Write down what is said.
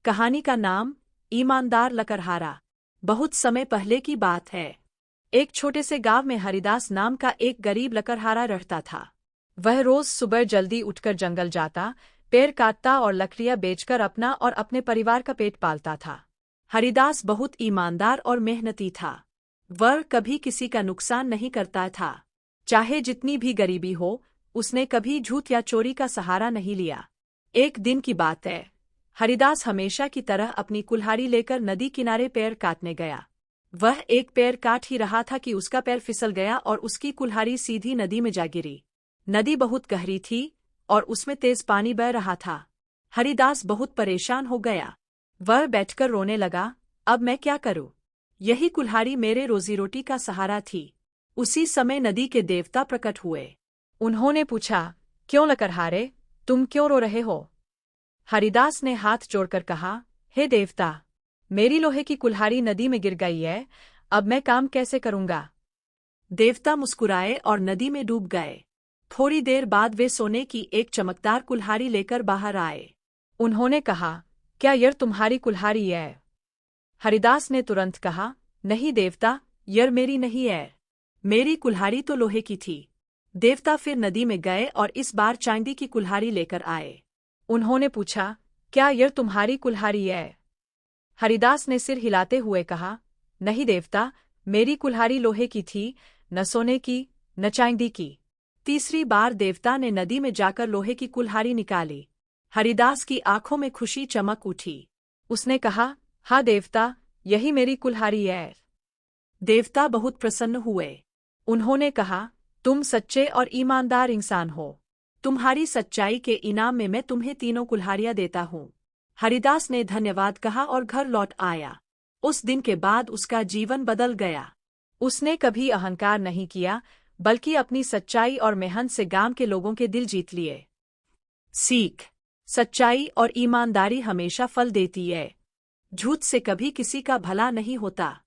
कहानी का नाम ईमानदार लकड़हारा। बहुत समय पहले की बात है। एक छोटे से गांव में हरिदास नाम का एक गरीब लकड़हारा रहता था। वह रोज सुबह जल्दी उठकर जंगल जाता, पेड़ काटता और लकड़ियां बेचकर अपना और अपने परिवार का पेट पालता था। हरिदास बहुत ईमानदार और मेहनती था। वह कभी किसी का नुकसान नहीं करता था। चाहे जितनी भी गरीबी हो, उसने कभी झूठ या चोरी का सहारा नहीं लिया। एक दिन की बात है। हरिदास हमेशा की तरह अपनी कुल्हाड़ी लेकर नदी किनारे पेड़ काटने गया। वह एक पेड़ काट ही रहा था कि उसका पैर फिसल गया और उसकी कुल्हाड़ी सीधी नदी में जा गिरी। नदी बहुत गहरी थी और उसमें तेज पानी बह रहा था। हरिदास बहुत परेशान हो गया। वह बैठकर रोने लगा, अब मैं क्या करूं? यही कुल्हाड़ी मेरे रोजी रोटी का सहारा थी। उसी समय नदी के देवता प्रकट हुए। उन्होंने पूछा, क्यों लकड़हारे, तुम क्यों रो रहे हो? हरिदास ने हाथ जोड़कर कहा, हे देवता, मेरी लोहे की कुल्हाड़ी नदी में गिर गई है, अब मैं काम कैसे करूंगा? देवता मुस्कुराए और नदी में डूब गए। थोड़ी देर बाद वे सोने की एक चमकदार कुल्हाड़ी लेकर बाहर आए। उन्होंने कहा, क्या यह तुम्हारी कुल्हाड़ी है? हरिदास ने तुरंत कहा, नहीं देवता, यह मेरी नहीं है। मेरी कुल्हाड़ी तो लोहे की थी। देवता फिर नदी में गए और इस बार चांदी की कुल्हाड़ी लेकर आए। उन्होंने पूछा, क्या यह तुम्हारी कुल्हाड़ी है? हरिदास ने सिर हिलाते हुए कहा, नहीं देवता, मेरी कुल्हाड़ी लोहे की थी, न सोने की, न चांदी की। तीसरी बार देवता ने नदी में जाकर लोहे की कुल्हाड़ी निकाली। हरिदास की आंखों में खुशी चमक उठी। उसने कहा, हाँ देवता, यही मेरी कुल्हाड़ी है। देवता बहुत प्रसन्न हुए। उन्होंने कहा, तुम सच्चे और ईमानदार इंसान हो। तुम्हारी सच्चाई के इनाम में मैं तुम्हें तीनों कुल्हाड़ियां देता हूँ। हरिदास ने धन्यवाद कहा और घर लौट आया। उस दिन के बाद उसका जीवन बदल गया। उसने कभी अहंकार नहीं किया, बल्कि अपनी सच्चाई और मेहनत से गांव के लोगों के दिल जीत लिए। सीख: सच्चाई और ईमानदारी हमेशा फल देती है। झूठ से कभी किसी का भला नहीं होता।